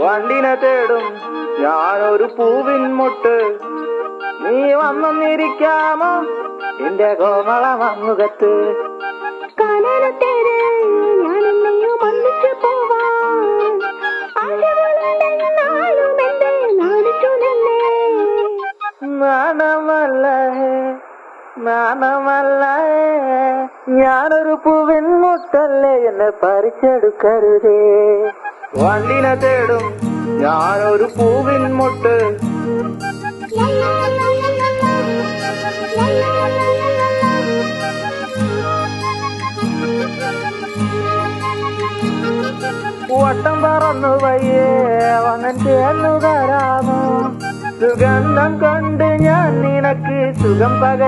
വണ്ടിനെ തേടും ഞാനൊരു പൂവിൻ മുട്ട്, നീ വന്നൊന്നിരിക്കാമോ എന്റെ കോമള മങ്ങുകത്ത്. നാണമല്ല ഞാനൊരു പൂവിൻ മുട്ടല്ലേ, എന്നെ പറിച്ചെടുക്കരുതേ. വണ്ടിനെ തേടും ഞാനൊരു പൂവിൻ മുട്ട്, വട്ടം പറന്നു വയ്യേ വന്നൻ ചേർന്നു തരാമോ, സുഗന്ധം കൊണ്ട് ഞാൻ നിനക്ക് സുഖം പക